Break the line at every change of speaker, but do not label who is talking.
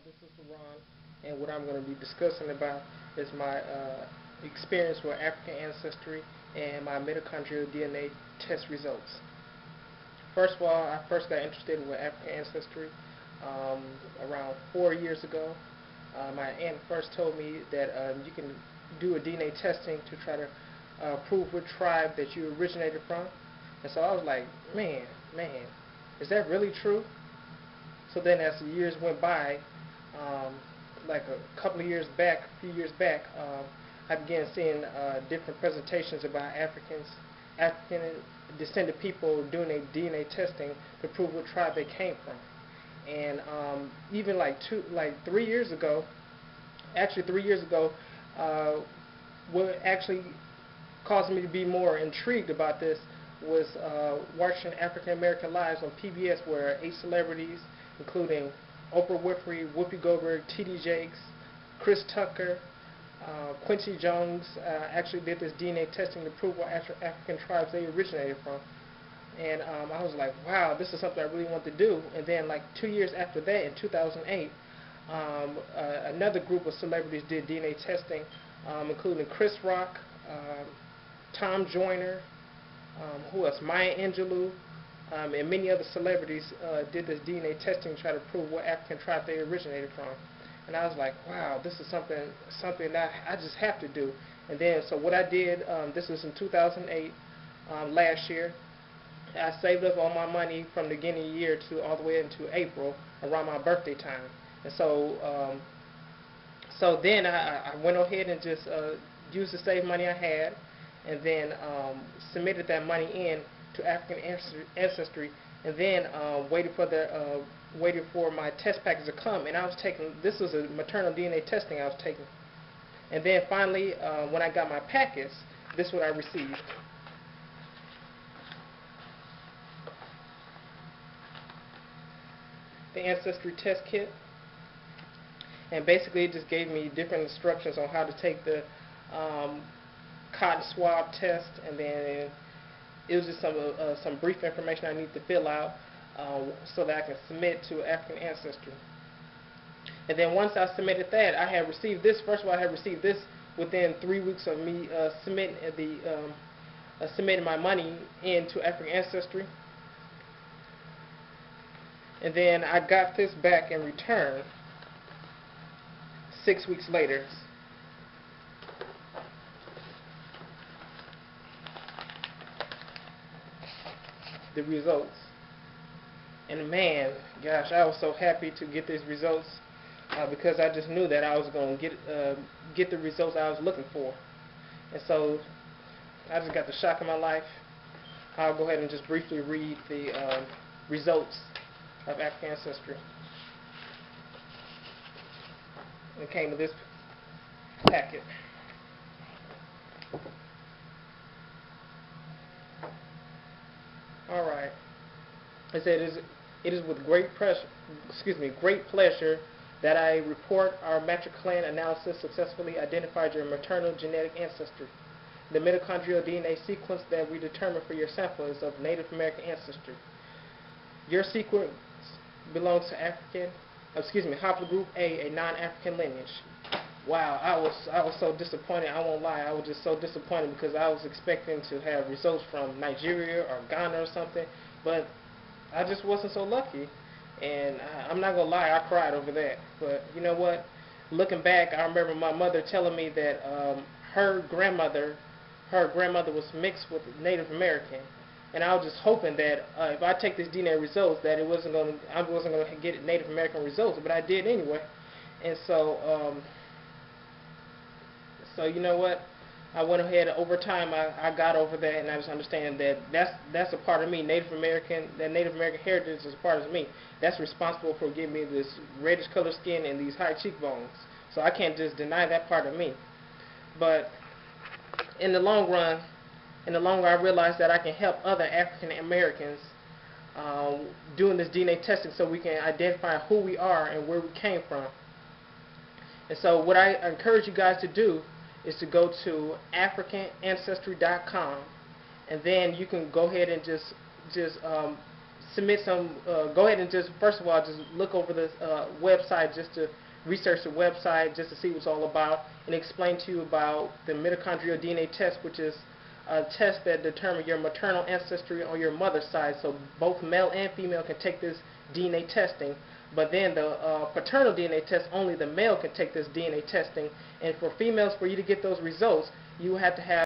This is Ron, and what I'm going to be discussing about is my experience with African Ancestry and my mitochondrial DNA test results. First of all, I first got interested with African Ancestry around 4 years ago. My aunt first told me that you can do a DNA testing to try to prove what tribe that you originated from. And so I was like, man, is that really true? So then as the years went by, like a few years back, I began seeing different presentations about African descended people doing a DNA testing to prove what tribe they came from. And even like 3 years ago, what actually caused me to be more intrigued about this was watching African American Lives on PBS, where 8 celebrities, including Oprah Winfrey, Whoopi Goldberg, T.D. Jakes, Chris Tucker, Quincy Jones, actually did this DNA testing to prove what African tribes they originated from. And I was like, wow, this is something I really want to do. And then like 2 years after that, in 2008, another group of celebrities did DNA testing, including Chris Rock, Tom Joyner, who else? Maya Angelou, and many other celebrities did this DNA testing to try to prove what African tribe they originated from. And I was like, wow, this is something that I just have to do. And then, so what I did, this was in 2008, last year, I saved up all my money from the beginning of the year to all the way into April, around my birthday time. And so, so then I went ahead and just used the saved money I had, and then submitted that money in to African Ancestry, and then waited for my test package to come. And I was taking, this was a maternal DNA testing I was taking. And then finally, when I got my package, this is what I received. The Ancestry test kit. And basically it just gave me different instructions on how to take the cotton swab test, and then it was just some brief information I need to fill out so that I can submit to African Ancestry. And then once I submitted that, I had received this. First of all, I had received this within 3 weeks of me submitting my money into African Ancestry. And then I got this back in return 6 weeks later. The results. And man, gosh, I was so happy to get these results because I just knew that I was going to get the results I was looking for. And so I just got the shock of my life. I'll go ahead and just briefly read the results of African Ancestry. It came to this packet. All right. It said, it is with great pleasure that I report our matricline analysis successfully identified your maternal genetic ancestry. The mitochondrial DNA sequence that we determined for your sample is of Native American ancestry. Your sequence belongs to haplogroup A, a non-African lineage. Wow, I was so disappointed. I won't lie, I was just so disappointed because I was expecting to have results from Nigeria or Ghana or something, but I just wasn't so lucky. And I'm not gonna lie, I cried over that. But you know what? Looking back, I remember my mother telling me that her grandmother was mixed with Native American, and I was just hoping that if I take this DNA results, that I wasn't gonna get Native American results, but I did anyway. And so, so you know what? I went ahead, over time I got over that, and I just understand that that's a part of me. Native American heritage is a part of me. That's responsible for giving me this reddish colored skin and these high cheekbones. So I can't just deny that part of me. But in the long run, I realized that I can help other African Americans doing this DNA testing so we can identify who we are and where we came from. And so what I encourage you guys to do is to go to AfricanAncestry.com, and then you can go ahead and just submit some, go ahead and just, first of all, just look over this website, just to research the website, just to see what it's all about, and explain to you about the mitochondrial DNA test, which is a test that determines your maternal ancestry on your mother's side. So both male and female can take this DNA testing. But then the paternal DNA test, only the male can take this DNA testing. And for females, for you to get those results, you have to have